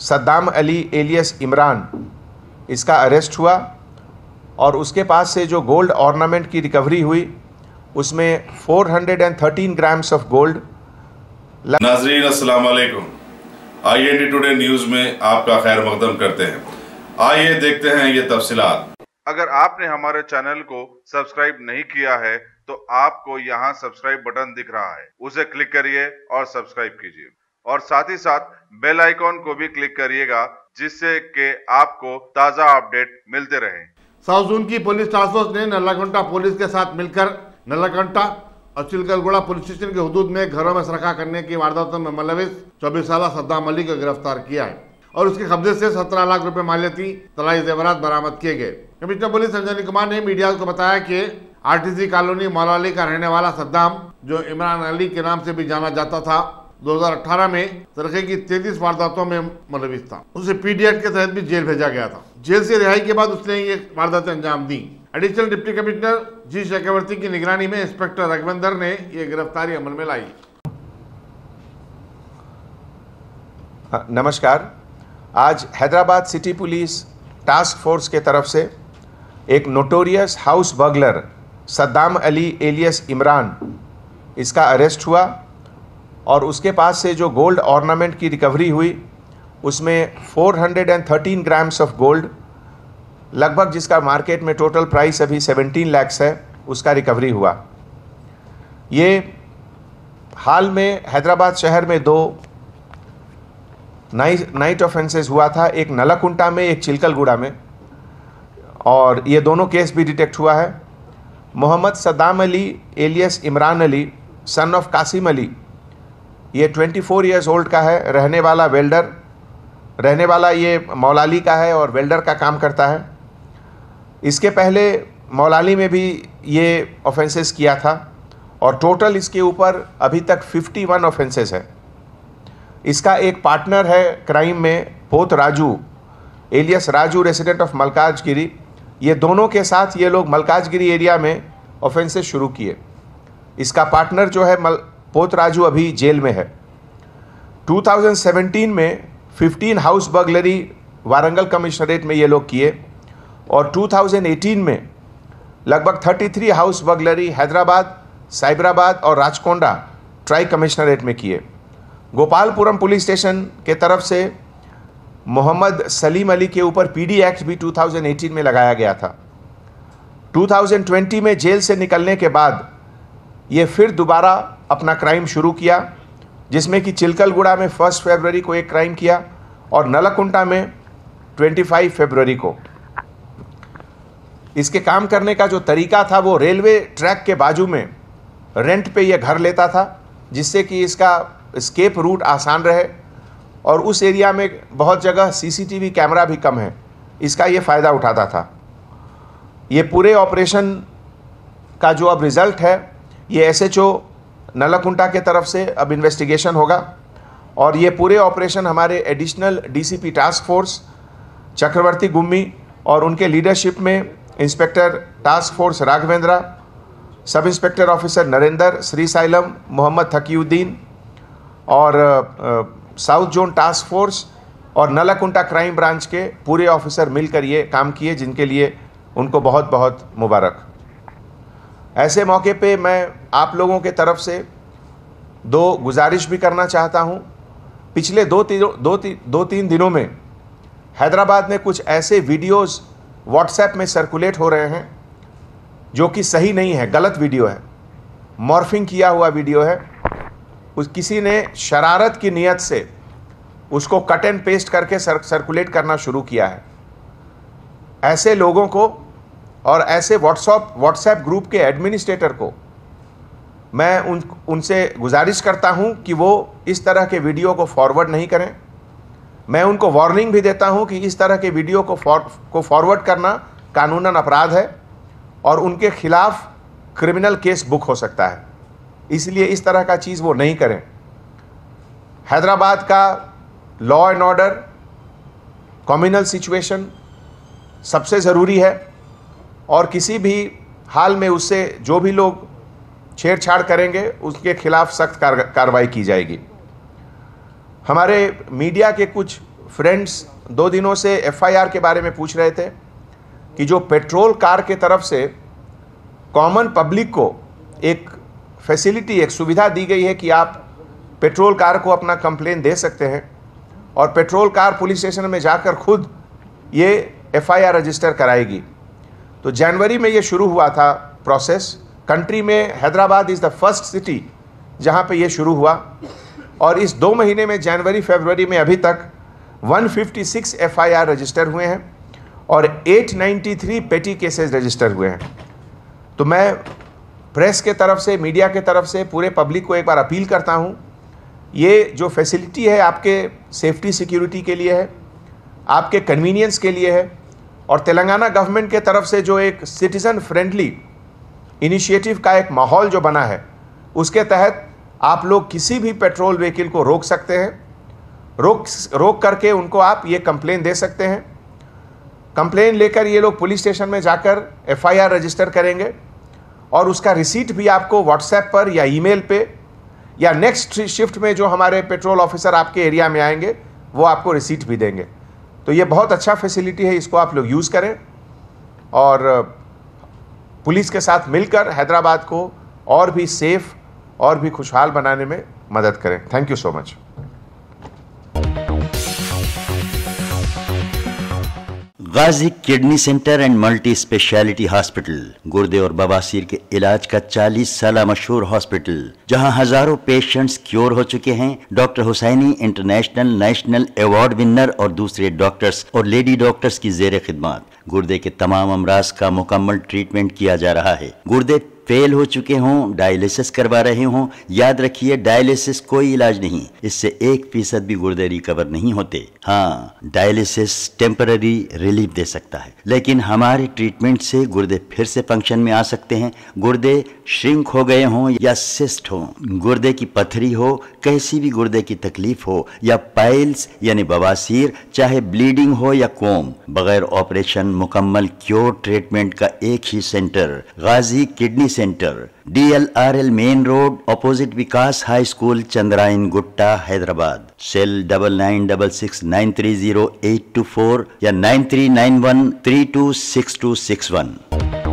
Saddam Ali alias Imran, इसका arrest हुआ और उसके पास से जो गोल्ड ऑर्नामेंट की रिकवरी हुई उसमें 413 ग्राम्स ऑफ गोल्ड। नाजरीन अस्सलाम वालेकुम, IND टुडे न्यूज में आपका खैर मकदम करते हैं। आइए देखते हैं ये तफसीलात। अगर आपने हमारे चैनल को सब्सक्राइब नहीं किया है तो आपको यहाँ सब्सक्राइब बटन दिख रहा है, उसे क्लिक करिए और सब्सक्राइब कीजिए और साथ ही साथ बेल आइकॉन को भी क्लिक करिएगा जिससे कि आपको ताज़ा अपडेट मिलते रहें। साउथ जोन की पुलिस टास्क फोर्स ने नल्लाकंटा पुलिस के साथ मिलकर नल्लाकंटा और चिलकलगुड़ा पुलिस स्टेशन के हुदूद में घरों में सरका करने की वारदातों में मुलविस 24 साल सद्दाम अली को गिरफ्तार किया है और उसके कब्जे से 17 लाख रुपए मालियती तलाई जेवरात बरामद किए गए। कमिश्नर पुलिस संजनी कुमार ने मीडिया को बताया कि RTC कॉलोनी मौलाली का रहने वाला सद्दाम, जो इमरान अली के नाम से भी जाना जाता था, 2018 में सरखे की 33 वारदातों में मुलविस था। उसे PD एक्ट के तहत भी जेल भेजा गया था। जेल से रिहाई के बाद उसने ये वारदातें अंजाम दी। एडिशनल डिप्टी कमिश्नर जी चक्रवर्ती की निगरानी में इंस्पेक्टर रघुवेंद्र ने ये गिरफ्तारी अमल में लाई। नमस्कार। आज Hyderabad city police task force के तरफ से एक notorious house burglar Saddam Ali alias Imran, इसका अरेस्ट हुआ और उसके पास से जो गोल्ड ऑर्नामेंट की रिकवरी हुई उसमें 413 ग्राम्स ऑफ गोल्ड, लगभग जिसका मार्केट में टोटल प्राइस अभी 17 लाख है, उसका रिकवरी हुआ। ये हाल में हैदराबाद शहर में दो नाइट ऑफेंसेस हुआ था, एक नलाकुंटा में, एक चिलकलगुड़ा में, और ये दोनों केस भी डिटेक्ट हुआ है। Mohammed Saddam Ali alias Imran Ali, son of Kasim Ali, ये 24 ईयर्स ओल्ड का है, रहने वाला ये मौलाली का है और वेल्डर का काम करता है। इसके पहले मौलाली में भी ये ऑफेंसेस किया था और टोटल इसके ऊपर अभी तक 51 ऑफेंसेस है। इसका एक पार्टनर है क्राइम में, Pota Raju alias Raju, resident of Malkajgiri. ये दोनों के साथ ये लोग मलकाजगिरी एरिया में ऑफेंसेस शुरू किए। इसका पार्टनर जो है पोत राजू अभी जेल में है। 2017 में 15 हाउस बर्गलरी वारंगल कमिश्नरेट में ये लोग किए और 2018 में लगभग 33 हाउस बर्गलरी हैदराबाद, साइबराबाद और राचकोंडा ट्राई कमिश्नरेट में किए। गोपालपुरम पुलिस स्टेशन के तरफ से मोहम्मद सलीम अली के ऊपर PD एक्ट भी 2018 में लगाया गया था। 2020 में जेल से निकलने के बाद ये फिर दोबारा अपना क्राइम शुरू किया, जिसमें कि चिलकलगुड़ा में 1 फरवरी को एक क्राइम किया और नलाकुंटा में 25 फरवरी को। इसके काम करने का जो तरीका था वो रेलवे ट्रैक के बाजू में रेंट पे ये घर लेता था, जिससे कि इसका एस्केप रूट आसान रहे और उस एरिया में बहुत जगह CCTV कैमरा भी कम है, इसका ये फ़ायदा उठाता था। ये पूरे ऑपरेशन का जो अब रिज़ल्ट है, ये SHO नलाकुंटा के तरफ से अब इन्वेस्टिगेशन होगा और ये पूरे ऑपरेशन हमारे additional DCP task force Chakravarthy Gummi और उनके लीडरशिप में inspector task force Raghavendra, sub inspector officer Narendra, Srisailam, Mohammed Thakiuddin और साउथ जोन टास्क फोर्स और नलाकुंटा क्राइम ब्रांच के पूरे ऑफिसर मिलकर ये काम किए, जिनके लिए उनको बहुत बहुत मुबारक। ऐसे मौके पे मैं आप लोगों के तरफ से दो गुजारिश भी करना चाहता हूँ। पिछले दो तीन दिनों में हैदराबाद में कुछ ऐसे वीडियोस WhatsApp में सर्कुलेट हो रहे हैं जो कि सही नहीं है, गलत वीडियो है, मॉर्फिंग किया हुआ वीडियो है। किसी ने शरारत की नीयत से उसको कट एंड पेस्ट करके सर्कुलेट करना शुरू किया है। ऐसे लोगों को और ऐसे व्हाट्सएप ग्रुप के एडमिनिस्ट्रेटर को मैं उनसे गुजारिश करता हूं कि वो इस तरह के वीडियो को फॉरवर्ड नहीं करें। मैं उनको वार्निंग भी देता हूं कि इस तरह के वीडियो को फॉरवर्ड करना कानूनन अपराध है और उनके खिलाफ क्रिमिनल केस बुक हो सकता है, इसलिए इस तरह का चीज़ वो नहीं करें। हैदराबाद का law and order, communal situation सबसे ज़रूरी है और किसी भी हाल में उससे जो भी लोग छेड़छाड़ करेंगे उसके खिलाफ सख्त कार्रवाई की जाएगी। हमारे मीडिया के कुछ फ्रेंड्स 2 दिनों से FIR के बारे में पूछ रहे थे कि जो पेट्रोल कार के तरफ से कॉमन पब्लिक को एक फैसिलिटी, एक सुविधा दी गई है कि आप पेट्रोल कार को अपना कंप्लेन दे सकते हैं और पेट्रोल कार पुलिस स्टेशन में जाकर खुद ये FIR रजिस्टर कराएगी। तो जनवरी में ये शुरू हुआ था प्रोसेस। कंट्री में Hyderabad is the first city जहाँ पे ये शुरू हुआ और इस 2 महीने में जनवरी फरवरी में अभी तक 156 FIR रजिस्टर हुए हैं और 893 पेटी केसेस रजिस्टर हुए हैं। तो मैं प्रेस के तरफ से, मीडिया के तरफ से पूरे पब्लिक को एक बार अपील करता हूँ, ये जो फैसिलिटी है आपके सेफ्टी सिक्योरिटी के लिए है, आपके कन्वीनियंस के लिए है और तेलंगाना गवर्नमेंट के तरफ से जो एक सिटीज़न फ्रेंडली इनिशिएटिव का एक माहौल जो बना है, उसके तहत आप लोग किसी भी पेट्रोल व्हीकल को रोक सकते हैं। रोक करके उनको आप ये कंप्लेन दे सकते हैं। कंप्लेन लेकर ये लोग पुलिस स्टेशन में जाकर FIR रजिस्टर करेंगे और उसका रिसीट भी आपको व्हाट्सएप पर या ईमेल पे या नेक्स्ट शिफ्ट में जो हमारे पेट्रोल ऑफिसर आपके एरिया में आएंगे वो आपको रिसीट भी देंगे। तो ये बहुत अच्छा फैसिलिटी है, इसको आप लोग यूज़ करें और पुलिस के साथ मिलकर हैदराबाद को और भी सेफ और भी खुशहाल बनाने में मदद करें। Thank you so much. Ghazi kidney centre and multi speciality hospital, गुर्दे और बवासीर के इलाज का 40 साल मशहूर हॉस्पिटल, जहां हजारों पेशेंट्स क्योर हो चुके हैं। Doctor Hussaini international national award winner और दूसरे डॉक्टर्स और लेडी डॉक्टर्स की जेर खिदमत गुर्दे के तमाम अमराज का मुकम्मल ट्रीटमेंट किया जा रहा है। गुर्दे फेल हो चुके हों, डायलिसिस करवा रहे हों, याद रखिए डायलिसिस कोई इलाज नहीं, इससे 1% भी गुर्दे रिकवर नहीं होते। हाँ, डायलिसिस टेम्पररी रिलीफ दे सकता है, लेकिन हमारे ट्रीटमेंट से गुर्दे फिर से फंक्शन में आ सकते हैं। गुर्दे श्रिंक हो गए हों या सिस्ट हो, गुर्दे की पथरी हो, कैसी भी गुर्दे की तकलीफ हो या पाइल्स यानी बवासीर, चाहे ब्लीडिंग हो या कोम, बगैर ऑपरेशन मुकम्मल क्योर ट्रीटमेंट का एक ही centre, Ghazi kidney centre, DLRL main road, opposite Vikas high school, Chandrayan Gutta, Hyderabad. Cell 9966930824 या 9391326261।